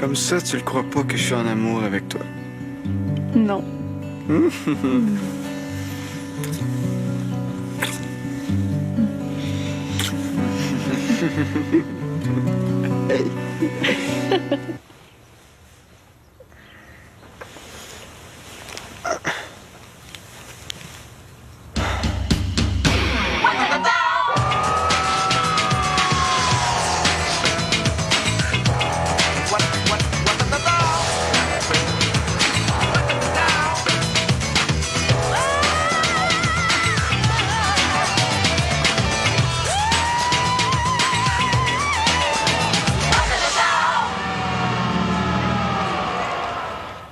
Comme ça, tu le crois pas que je suis en amour avec toi? Non. Hey.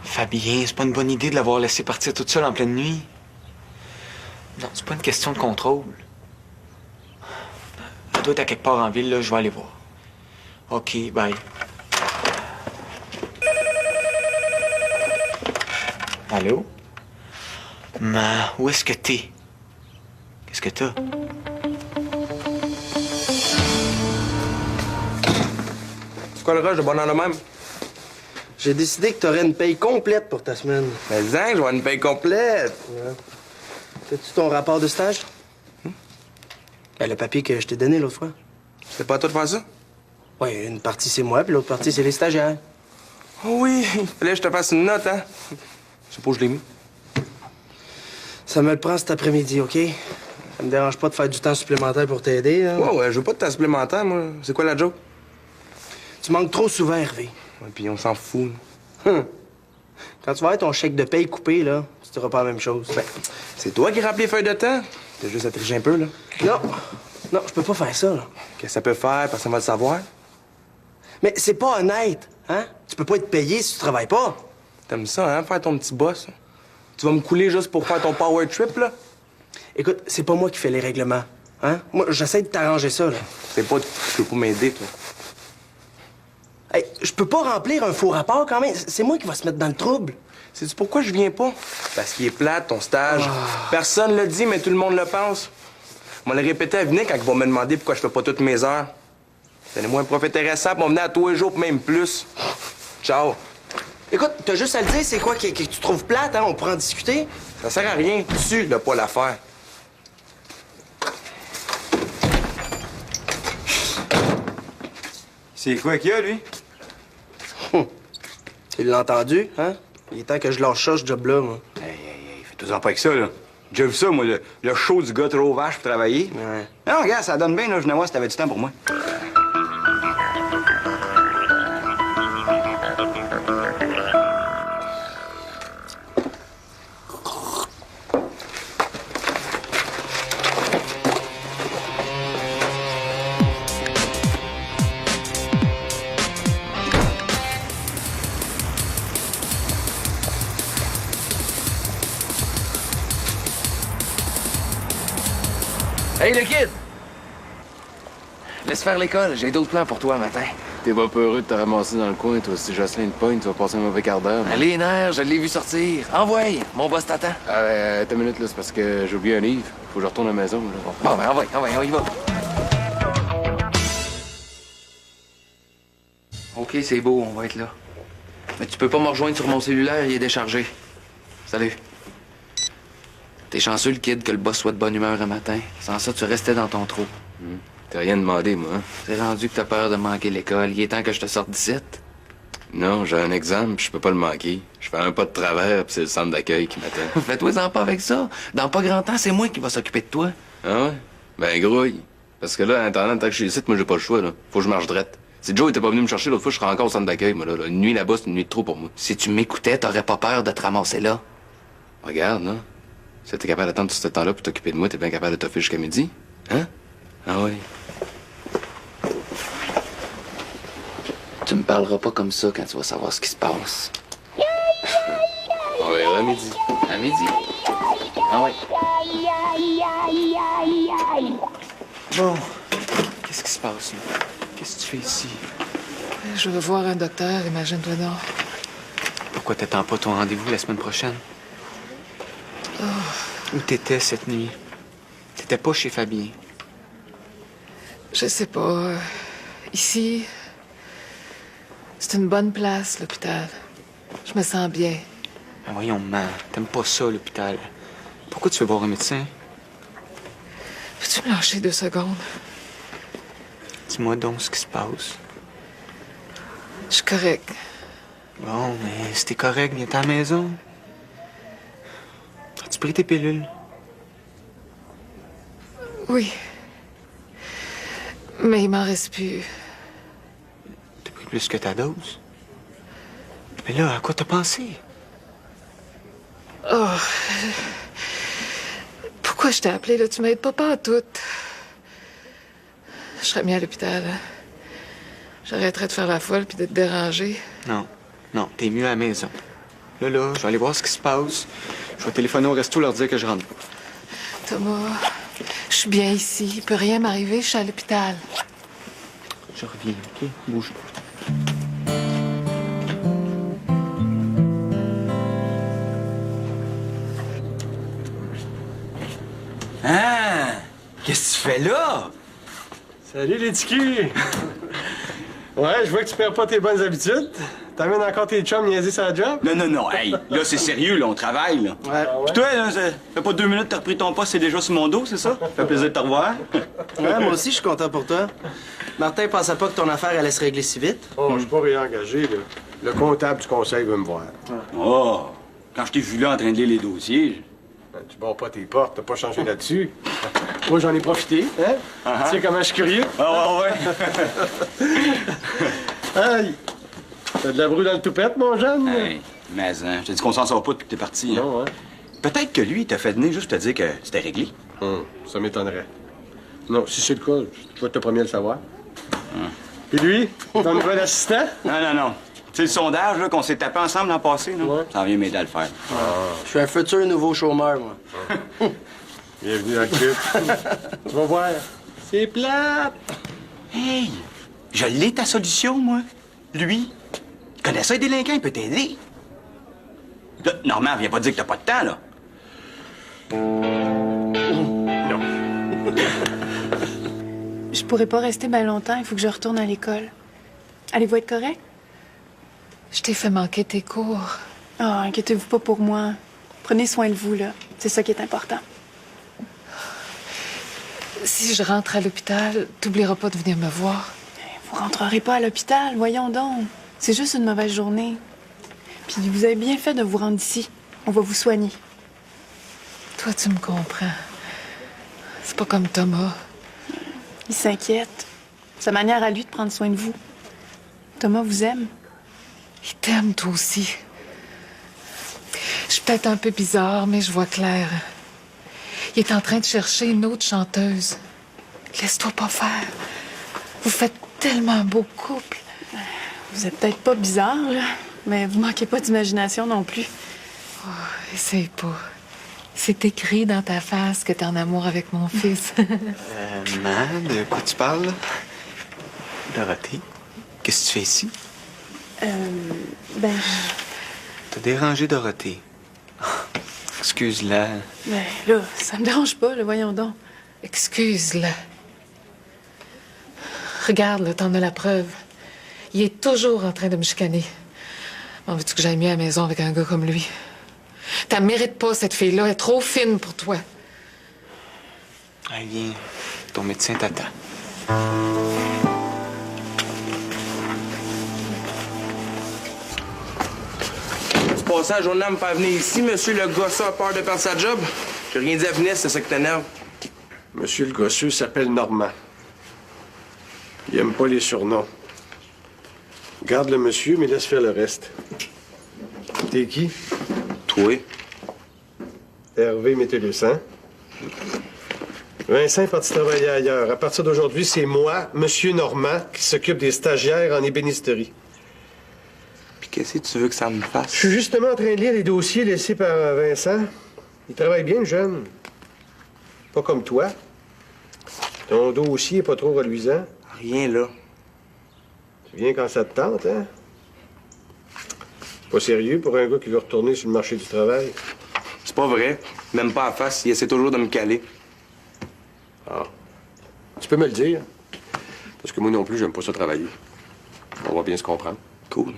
Fabien, c'est pas une bonne idée de l'avoir laissé partir toute seule en pleine nuit. Non, c'est pas une question de contrôle. Elle doit être à quelque part en ville, là, je vais aller voir. OK, bye. Allô? Ma, où est-ce que t'es? Qu'est-ce que t'as? C'est quoi le rush de bonheur de même? J'ai décidé que t'aurais une paye complète pour ta semaine. Mais zang, je vais avoir une paye complète. Ouais. T'as-tu ton rapport de stage? Ben, le papier que je t'ai donné l'autre fois. C'est pas à toi de faire ça? Oui, une partie c'est moi, puis l'autre partie c'est les stagiaires. Oh oui, il fallait que je te fasse une note, hein? Je sais pas où je l'ai mis. Ça me le prend cet après-midi, OK? Ça me dérange pas de faire du temps supplémentaire pour t'aider, hein? Ouais, je veux pas de temps supplémentaire, moi. C'est quoi la joke? Tu manques trop souvent, Hervé. Ouais, puis on s'en fout, là. Quand tu vas avoir ton chèque de paye coupé, là, tu n'auras pas la même chose. Ben, c'est toi qui remplis les feuilles de temps. T'as juste à tricher un peu, là. Non, non, je peux pas faire ça, là. Qu'est-ce que ça peut faire? Personne va le savoir. Mais c'est pas honnête, hein? Tu peux pas être payé si tu travailles pas. T'aimes ça, hein, faire ton petit boss? Tu vas me couler juste pour faire ton power trip, là? Écoute, c'est pas moi qui fais les règlements, hein? Moi, j'essaie de t'arranger ça, là. C'est pas... Tu peux pas m'aider, toi. Hey, je peux pas remplir un faux rapport quand même. C'est moi qui va se mettre dans le trouble. Sais-tu pourquoi je viens pas? Parce qu'il est plate, ton stage. Personne le dit, mais tout le monde le pense. On va le répéter à venir quand il va me demander pourquoi je fais pas toutes mes heures. Donnez-moi un prof intéressant pour m'emmener à tous les jours, même plus. Ciao. Écoute, t'as juste à le dire, c'est quoi que tu trouves plate, hein? On pourra en discuter. Ça sert à rien. Tu n'as pas l'affaire. C'est quoi qu'il y a, lui? Tu l'as entendu, hein? Il est temps que je lâche ça, ce job-là, moi. Hey, fais-toi pas avec ça, là. J'ai vu ça, moi, le show du gars trop vache pour travailler. Ouais. Non, regarde, ça donne bien, là. Je venais voir si t'avais du temps pour moi. Hey, le kid! Laisse faire l'école, j'ai d'autres plans pour toi matin. T'es pas peureux de te ramasser dans le coin, toi. Si Jocelyn te pogne, tu vas passer un mauvais quart d'heure. Les nerfs, je l'ai vu sortir. Envoie, mon boss t'attend. Attends une minute, là, c'est parce que j'ai oublié un livre. Faut que je retourne à la maison, là. Bon, ben, envoie, on y va. OK, c'est beau, on va être là. Mais tu peux pas me rejoindre sur mon cellulaire, il est déchargé. Salut. T'es chanceux, le kid, que le boss soit de bonne humeur un matin. Sans ça, tu restais dans ton trou. T'as rien demandé, moi, hein? C'est rendu que t'as peur de manquer l'école. Il est temps que je te sorte d'ici. Non, j'ai un examen, puis je peux pas le manquer. Je fais un pas de travers, puis c'est le centre d'accueil qui m'attend. Fais-toi-en pas avec ça. Dans pas grand temps, c'est moi qui va s'occuper de toi. Ah ouais? Ben, grouille. Parce que là, en attendant, tant que je suis ici, moi, j'ai pas le choix, là. Faut que je marche drette. Si Joe était pas venu me chercher l'autre fois, je serais encore au centre d'accueil, moi, là. Une nuit là-bas, c'est une nuit de trop pour moi. Si tu m'écoutais, t'aurais pas peur de te ramasser là. Regarde, là. Si t'es capable d'attendre tout ce temps-là pour t'occuper de moi, t'es bien capable de t'offrir jusqu'à midi. Hein? Ah oui. Tu me parleras pas comme ça quand tu vas savoir ce qui se passe. On verra à midi. À midi. Ah ouais. Bon, qu'est-ce qui se passe, là? Qu'est-ce que tu fais ici? Je veux voir un docteur, imagine-toi donc. Pourquoi t'attends pas ton rendez-vous la semaine prochaine? Où t'étais cette nuit? T'étais pas chez Fabien. Je sais pas. Ici, C'est une bonne place, l'hôpital. Je me sens bien. Ben voyons, maman, t'aimes pas ça, l'hôpital. Pourquoi tu veux voir un médecin? Peux-tu me lâcher 2 secondes? Dis-moi donc ce qui se passe. Je suis correct. Bon, mais si t'es correct, viens à la maison. As-tu pris tes pilules? Oui. Mais il m'en reste plus. T'as pris plus que ta dose? Mais là, à quoi t'as pensé? Oh. Pourquoi je t'ai appelé, là? Tu m'aides pas à tout. Je serais mieux à l'hôpital. J'arrêterais de faire la folle puis de te déranger. Non, non, t'es mieux à la maison. Là, je vais aller voir ce qui se passe. Je vais téléphoner au resto, leur dire que je rentre. Thomas, je suis bien ici. Il peut rien m'arriver, je suis à l'hôpital. Je reviens, OK? Bouge pas. Hein? Qu'est-ce que tu fais là? Salut les tikis! Ouais, je vois que tu perds pas tes bonnes habitudes. T'amènes encore tes chums niaiser sur la job? Non, hey, là, c'est sérieux, là, on travaille, là. Ouais. Puis toi, là, ça fait pas 2 minutes que t'as repris ton poste, c'est déjà sur mon dos, c'est ça? Ça fait plaisir de te revoir. Ouais, moi aussi, je suis content pour toi. Martin pensait pas que ton affaire allait se régler si vite. Oh, je suis pas réengagé, là. Le comptable du conseil veut me voir. Oh, quand je t'ai vu là en train de lire les dossiers, Tu barres pas tes portes, t'as pas changé là-dessus. Moi, j'en ai profité, hein? Tu sais comment je suis curieux? Ah ouais. Hey! T'as de la brouille dans le toupette, mon jeune? Hey, mais hein, je t'ai dit qu'on s'en sort pas depuis que t'es parti. Hein. Non, hein? Peut-être que lui, il t'a fait venir juste pour te dire que c'était réglé. Ça m'étonnerait. Non, si c'est le cas, je vais être le premier à le savoir. Puis lui, ton nouvel assistant? Non. Tu sais, le sondage là, qu'on s'est tapé ensemble l'an passé, là, Ouais. ça en vient m'aider à le faire. Je suis un futur nouveau chômeur, moi. Bienvenue dans le club. Tu vas voir. C'est plate! Hey, je l'ai ta solution, moi. Lui, il connaît ça, les délinquants, il peut t'aider. Là, Normand, viens pas dire que t'as pas de temps, là. Je pourrais pas rester bien longtemps, il faut que je retourne à l'école. Allez-vous être correct? Je t'ai fait manquer tes cours. Ah, inquiétez-vous pas pour moi. Prenez soin de vous, là. C'est ça qui est important. Si je rentre à l'hôpital, t'oublieras pas de venir me voir. Vous rentrerez pas à l'hôpital, voyons donc. C'est juste une mauvaise journée. Puis vous avez bien fait de vous rendre ici. On va vous soigner. Toi, tu me comprends. C'est pas comme Thomas. Il s'inquiète. Sa manière à lui de prendre soin de vous. Thomas vous aime. Il t'aime, toi aussi. Je suis peut-être un peu bizarre, mais je vois clair. Il est en train de chercher une autre chanteuse. Laisse-toi pas faire. Vous faites tellement un beau couple. Vous êtes peut-être pas bizarre, là, mais vous manquez pas d'imagination non plus. Oh, essaye pas. C'est écrit dans ta face que t'es en amour avec mon fils. Maman, de quoi tu parles? Dorothée, qu'est-ce que tu fais ici? Ben, T'as dérangé Dorothée. Excuse-la. ben, là, ça me dérange pas, là, voyons donc. Excuse-la. Regarde, là, t'en as la preuve. Il est toujours en train de me chicaner. M'en veux-tu que j'aille mieux à la maison avec un gars comme lui? T'as mérites pas, cette fille-là. Elle est trop fine pour toi. Allez, viens. Ton médecin t'attend. Tu passais la journée à me faire venir ici, monsieur le gosseux a peur de perdre sa job? J'ai rien dit à Vanessa, c'est ça qui t'énerve. Monsieur le gosseux s'appelle Normand. Il aime pas les surnoms. Garde le monsieur, mais laisse faire le reste. T'es qui? Toi? Hervé Métellus-Hein? Vincent est parti travailler ailleurs. À partir d'aujourd'hui, c'est moi, Monsieur Normand, qui s'occupe des stagiaires en ébénisterie. Puis qu'est-ce que tu veux que ça me Je fasse? suis justement en train de lire les dossiers laissés par Vincent. Il travaille bien, le jeune. Pas comme toi. Ton dossier est pas trop reluisant. Rien là. Tu viens quand ça te tente, hein? Pas sérieux pour un gars qui veut retourner sur le marché du travail. C'est pas vrai. Même pas à face, il essaie toujours de me caler. Ah. Tu peux me le dire? Parce que moi non plus, j'aime pas ça travailler. On va bien se comprendre. Cool.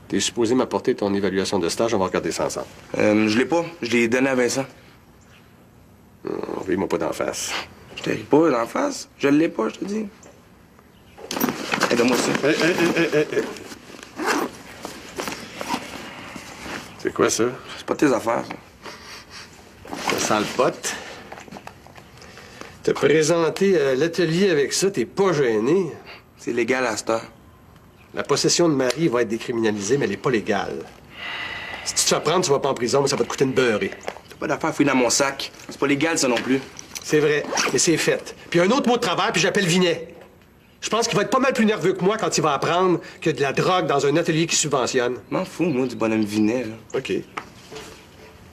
T'es supposé m'apporter ton évaluation de stage, on va regarder ça ensemble. Je l'ai pas. Je l'ai donné à Vincent. Ris-moi pas d'en face. Je te ris pas d'en face. Je l'ai pas, je te dis. Aide-moi ça. Hey. C'est quoi ça? C'est pas tes affaires, ça. Ça sent le pote. Te présenter à l'atelier avec ça, t'es pas gêné. C'est légal à cette heure. La possession de Marie va être décriminalisée, mais elle est pas légale. Si tu te fais prendre, tu vas pas en prison, mais ça va te coûter une beurrée. T'as pas d'affaires à fouiller dans mon sac. C'est pas légal, ça non plus. C'est vrai, mais c'est fait. Puis un autre mot de travers, puis j'appelle Vinet. Je pense qu'il va être pas mal plus nerveux que moi quand il va apprendre qu'il y a de la drogue dans un atelier qui subventionne. M'en fous, moi, du bonhomme Vinet, là. OK. Je vais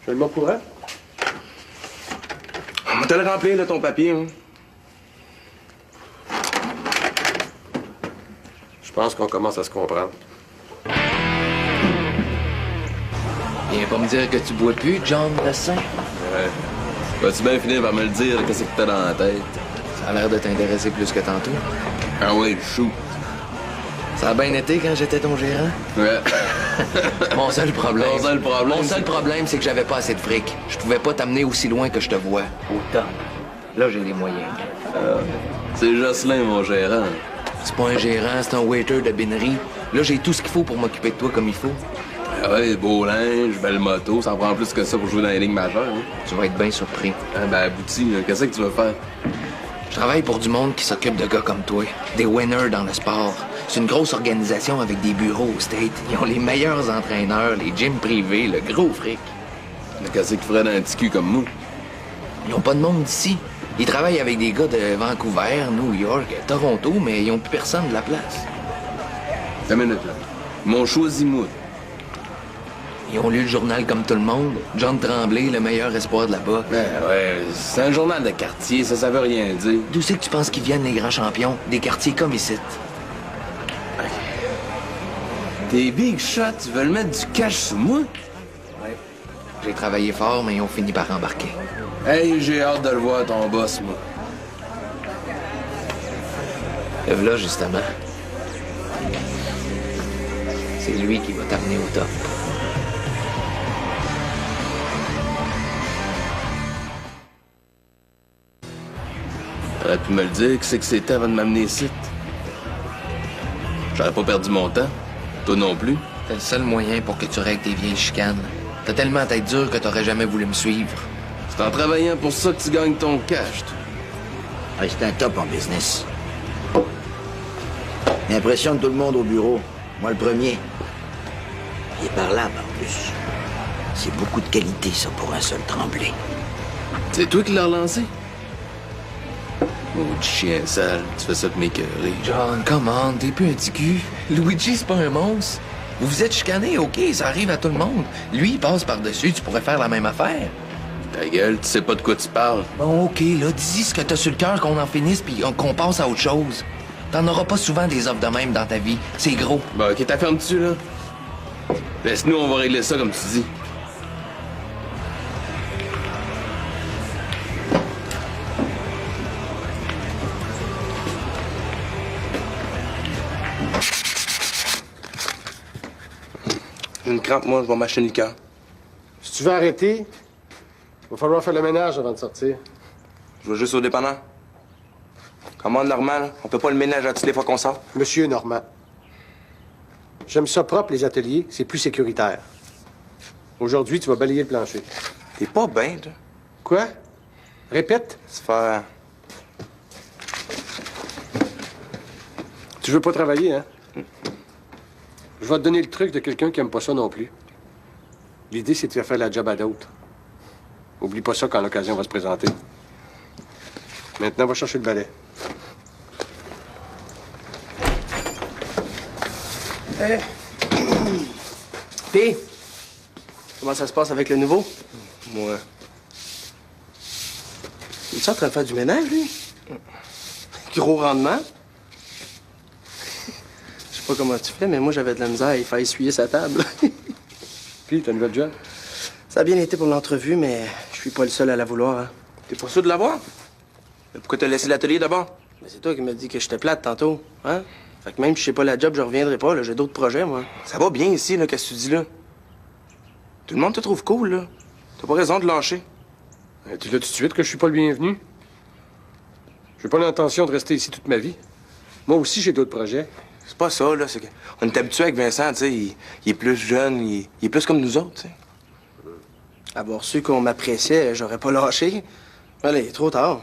le mot courant? On va te le remplir, là, ton papier, hein. Je pense qu'on commence à se comprendre. Viens pas me dire que tu bois plus, John Dessin. Ouais. Vas-tu bien finir par me le dire, qu'est-ce que t'as dans la tête? Ça a l'air de t'intéresser plus que tantôt. Ah ouais, chou. Ça a bien été quand j'étais ton gérant? Ouais. Mon seul problème. Mon Mon seul problème, c'est que j'avais pas assez de fric. Je pouvais pas t'amener aussi loin que je te vois. Autant. Là, j'ai les moyens. C'est Jocelyn, mon gérant. C'est pas un gérant, c'est un waiter de binerie. Là, j'ai tout ce qu'il faut pour m'occuper de toi comme il faut. Ah ouais, beau linge, belle moto, ça en prend plus que ça pour jouer dans les ligues majeures. Hein? Tu vas être bien surpris. Ah ben, abouti, là, qu'est-ce que tu vas faire? Je travaille pour du monde qui s'occupe de gars comme toi. Des winners dans le sport. C'est une grosse organisation avec des bureaux au State. Ils ont les meilleurs entraîneurs, les gyms privés, le gros fric. Mais qu'est-ce qu'ils feraient dans un petit cul comme nous? Ils ont pas de monde d'ici. Ils travaillent avec des gars de Vancouver, New York, Toronto, mais ils ont plus personne de la place. Une minute, là. Ils m'ont choisi, moi. Ils ont lu le journal comme tout le monde. John Tremblay, le meilleur espoir de la boxe. Ben ouais, c'est un journal de quartier, ça veut rien dire. D'où c'est que tu penses qu'ils viennent, les grands champions? Des quartiers comme ici. Tes big shots veulent mettre du cash sous moi? Ouais. J'ai travaillé fort, mais ils ont fini par embarquer. Hey, j'ai hâte de le voir, ton boss, moi. Et voilà, justement. C'est lui qui va t'amener au top. T'aurais pu me le dire, que c'est que c'était avant de m'amener ici. J'aurais pas perdu mon temps. Toi non plus. C'est le seul moyen pour que tu règles tes vieilles chicanes. T'as tellement la tête dure que t'aurais jamais voulu me suivre. C'est en travaillant pour ça que tu gagnes ton cash, toi. Ouais, c'est un top en business. Il impressionne tout le monde au bureau. Moi, le premier. Il est parlable, en plus. C'est beaucoup de qualité, ça, pour un seul Tremblay. C'est toi qui l'as relancé? Oh, chien sale, tu fais ça de m'écœurer. John, come on, t'es plus un petit cul. Luigi, c'est pas un monstre. Vous vous êtes chicané, OK, ça arrive à tout le monde. Lui, il passe par-dessus, tu pourrais faire la même affaire. Ta gueule, tu sais pas de quoi tu parles. Bon, OK, là, dis ce que t'as sur le cœur, qu'on en finisse, puis qu'on passe à autre chose. T'en auras pas souvent des offres de même dans ta vie. C'est gros. Bon, OK, t'as ferme dessus, là. Laisse-nous, on va régler ça comme tu dis. J'ai une crampe, moi, je vais m'acheter une liqueur. Si tu veux arrêter, il va falloir faire le ménage avant de sortir. Je vais juste au dépanneur. Commande normale, on fait pas le ménage à toutes les fois qu'on sort. Monsieur Normand, j'aime ça propre, les ateliers. C'est plus sécuritaire. Aujourd'hui, tu vas balayer le plancher. T'es pas bien, toi. Quoi? Répète. Se faire... Tu veux pas travailler, hein? Je vais te donner le truc de quelqu'un qui aime pas ça non plus. L'idée, c'est de faire la job à d'autres. Oublie pas ça quand l'occasion va se présenter. Maintenant, va chercher le balai. Puis, comment ça se passe avec le nouveau? Moi. Il est en train de faire du ménage, lui? Gros rendement? Je sais pas comment tu fais, mais moi, j'avais de la misère à y faire essuyer sa table. Puis, t'as une nouvelle job? Ça a bien été pour l'entrevue, mais je suis pas le seul à la vouloir, hein. T'es pas sûr de l'avoir? Mais pourquoi t'as laissé l'atelier d'abord? Mais c'est toi qui m'as dit que j'étais plate tantôt, hein? Fait que même si je sais pas la job, je reviendrai pas, là. J'ai d'autres projets, moi. Ça va bien ici, là, qu'est-ce que tu dis là? Tout le monde te trouve cool, là. T'as pas raison de lâcher. Dis-le tout de suite que je suis pas le bienvenu. J'ai pas l'intention de rester ici toute ma vie. Moi aussi, j'ai d'autres projets. C'est pas ça, là. C'est que on est habitué avec Vincent, tu sais. Il est plus jeune, il est plus comme nous autres, tu sais. Avoir su qu'on m'appréciait, j'aurais pas lâché. Allez, trop tard.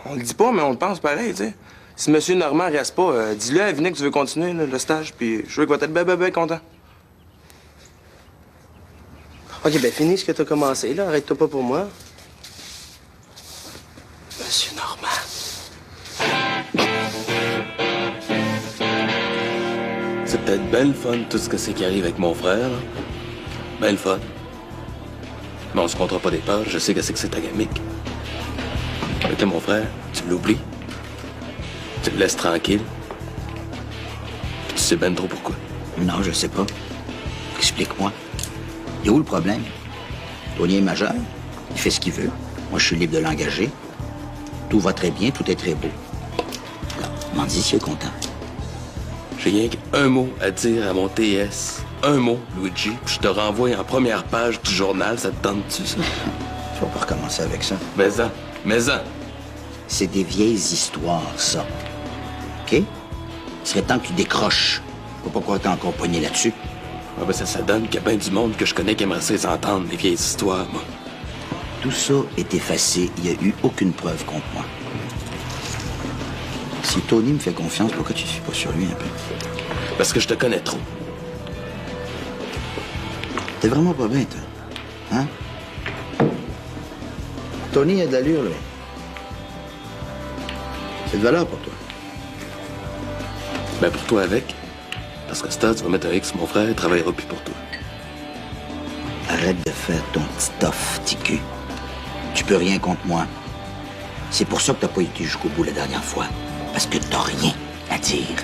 On le dit pas, mais on le pense pareil, tu sais. Si M. Normand reste pas, dis-le à Vinet que tu veux continuer là, le stage, puis je veux qu'il va être ben content. OK, ben finis ce que t'as commencé, là. Arrête-toi pas pour moi. Monsieur Normand. C'est peut-être ben le fun, tout ce que c'est qui arrive avec mon frère, là. Ben le fun. Mais on se comptera pas des peurs, je sais que c'est ta gamique. Avec mon frère, tu l'oublies. Tu le laisses tranquille. Puis tu sais ben trop pourquoi. Non, je sais pas. Explique-moi. Et où le problème? Tony est majeur. Il fait ce qu'il veut. Moi, je suis libre de l'engager. Tout va très bien, tout est très beau. Alors, m'en dis s'il est content. J'ai rien qu'un mot à dire à mon TS. Un mot, Luigi, puis je te renvoie en première page du journal. Ça te tente-tu, ça? Tu vas pas recommencer avec ça. Mais-en. C'est des vieilles histoires, ça. OK? Il serait temps que tu décroches. Faut pas croire que t'es encore poigné là-dessus. Ah ben ça donne qu'il y a bien du monde que je connais qui aimerait ça les entendre, les vieilles histoires, moi. Tout ça est effacé. Il n'y a eu aucune preuve contre moi. Si Tony me fait confiance, pourquoi tu ne suis pas sur lui un peu? Parce que je te connais trop. T'es vraiment pas bien, toi. Hein? Tony a de l'allure, lui. C'est de valeur pour toi. Ben pour toi avec. Parce que ça, tu vas mettre un X, mon frère, il travaillera plus pour toi. Arrête de faire ton petit off, petit cul. Tu peux rien contre moi. C'est pour ça que t'as pas été jusqu'au bout la dernière fois. Parce que t'as rien à dire.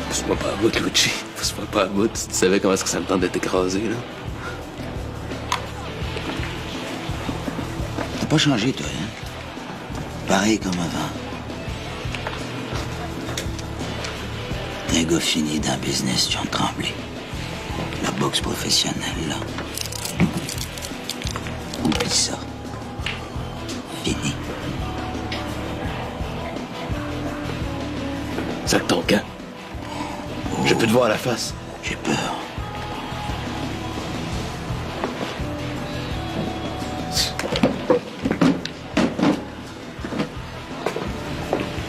Pousse-moi pas à bout, Luigi. Pousse-moi pas à bout. Tu savais comment est-ce que ça me tente d'être écrasé, là? T'as pas changé, toi, hein? Pareil comme avant. T'es un gars fini dans le business, John Tremblay. La boxe professionnelle, là. Oublie ça. Fini. Sac ton camp. Je peux te voir à la face. J'ai peur.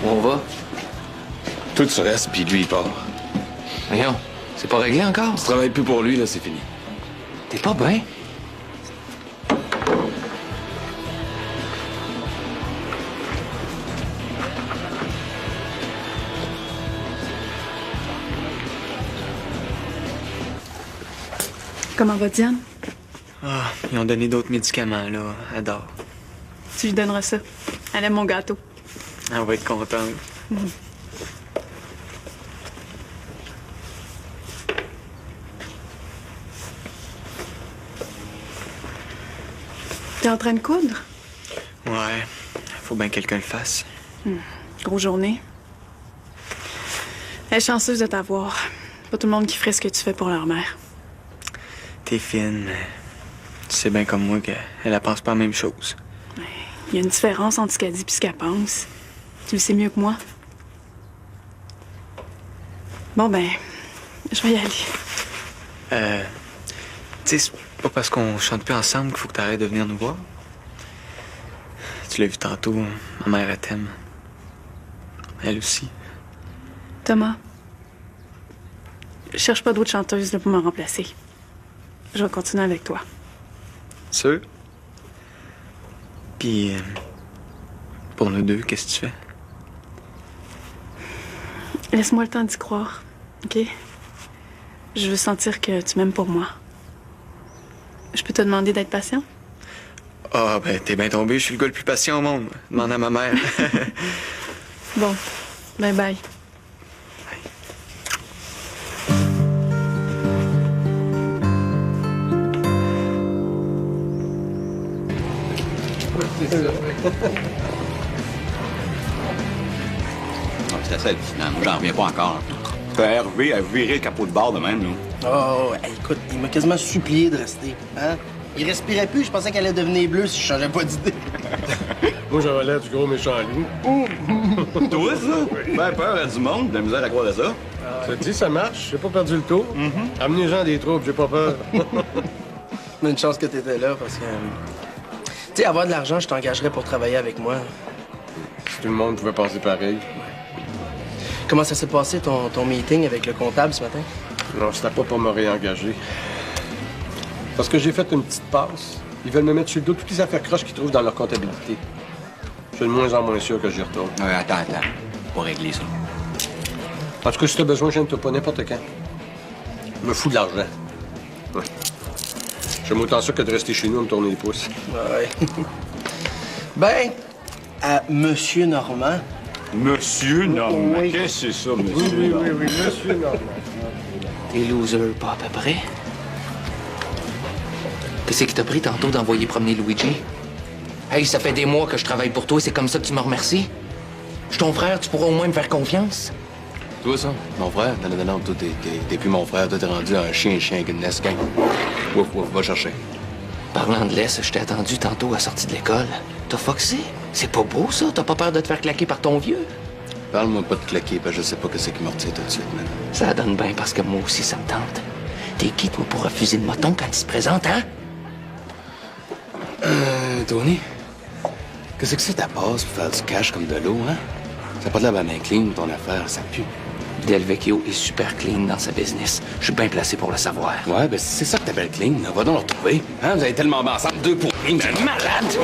Où on va? Toi, tu restes, puis lui, il part. Voyons, c'est pas réglé encore? Tu travailles plus pour lui, là, c'est fini. T'es pas bien? Comment va Diane? Ah, ils ont donné d'autres médicaments, là. Elle dort. Tu lui donneras ça. Elle aime mon gâteau. Elle va être contente. T'es en train de coudre? Ouais, faut bien que quelqu'un le fasse. Grosse journée. Elle est chanceuse de t'avoir. Pas tout le monde qui ferait ce que tu fais pour leur mère. T'es fine, mais tu sais bien comme moi qu'elle ne pense pas la même chose. Il y a une différence entre ce qu'elle dit et ce qu'elle pense. Tu le sais mieux que moi. Bon, ben, je vais y aller. Tu sais, c'est pas parce qu'on chante plus ensemble qu'il faut que t'arrêtes de venir nous voir. Tu l'as vu tantôt, ma mère, elle t'aime. Elle aussi. Thomas, je cherche pas d'autres chanteuses là, pour me remplacer. Je vais continuer avec toi. Sûr? Puis, pour nous deux, qu'est-ce que tu fais? Laisse-moi le temps d'y croire, OK? Je veux sentir que tu m'aimes pour moi. Je peux te demander d'être patient? Ah, ben, t'es bien tombé, je suis le gars le plus patient au monde. Demande à ma mère. Bon, bye bye. c'est ça, le dyname. J'en reviens pas encore. Hervé a viré le capot de bord de même, nous. Oh, hey, écoute, il m'a quasiment supplié de rester. Hein? Il respirait plus, je pensais qu'elle allait devenir bleue si je changeais pas d'idée. Moi, j'avais l'air du gros méchant loup. Toi, ça? Ben peur à du monde, de la misère à croire de ça. Ça te dit, ça marche. J'ai pas perdu le tour. Amenez les gens des troupes, j'ai pas peur. Une chance que t'étais là, parce que... Tu sais, avoir de l'argent, je t'engagerais pour travailler avec moi. Si tout le monde pouvait passer pareil. Comment ça s'est passé, ton meeting avec le comptable ce matin? Non, c'était pas pour me réengager. Parce que j'ai fait une petite passe. Ils veulent me mettre sur le dos toutes les affaires croches qu'ils trouvent dans leur comptabilité. Je suis de moins en moins sûr que j'y retourne. Ouais, attends. Pas régler ça. En tout cas, si t'as besoin, je ne pas n'importe quand. Je me fous de l'argent. Ouais. J'aime autant ça que de rester chez nous à me tourner les pouces. Ouais. Ben, à Monsieur Normand... Monsieur Normand. Oui. Qu'est-ce que c'est ça, monsieur? Oui, monsieur Normand. T'es loser, pas à peu près. Qu'est-ce qui t'a pris tantôt d'envoyer promener Luigi? Hey, ça fait des mois que je travaille pour toi et c'est comme ça que tu me remercies? Je suis ton frère, tu pourras au moins me faire confiance? Toi, ça? Mon frère? Non, toi, t'es plus mon frère. Toi, t'es rendu un chien avec une nesquin. Ouf, va chercher. Parlant de laisse, je t'ai attendu tantôt à la sortie de l'école. T'as foxé? C'est pas beau, ça? T'as pas peur de te faire claquer par ton vieux? Parle-moi pas de claquer, parce que je sais pas que c'est qui me retient tout de suite, man. Ça donne bien parce que moi aussi, ça me tente. T'es qui, toi, pour refuser le moton quand il se présente, hein? Tony? Qu'est-ce que c'est ta passe pour faire du cash comme de l'eau, hein? Ça a pas de la main clean, ton affaire, ça pue. Del Vecchio est super clean dans sa business. Je suis bien placé pour le savoir. Ouais, ben c'est ça que t'appelles clean. Va donc le retrouver. Hein? Vous avez tellement ensemble, deux pour une. Malade!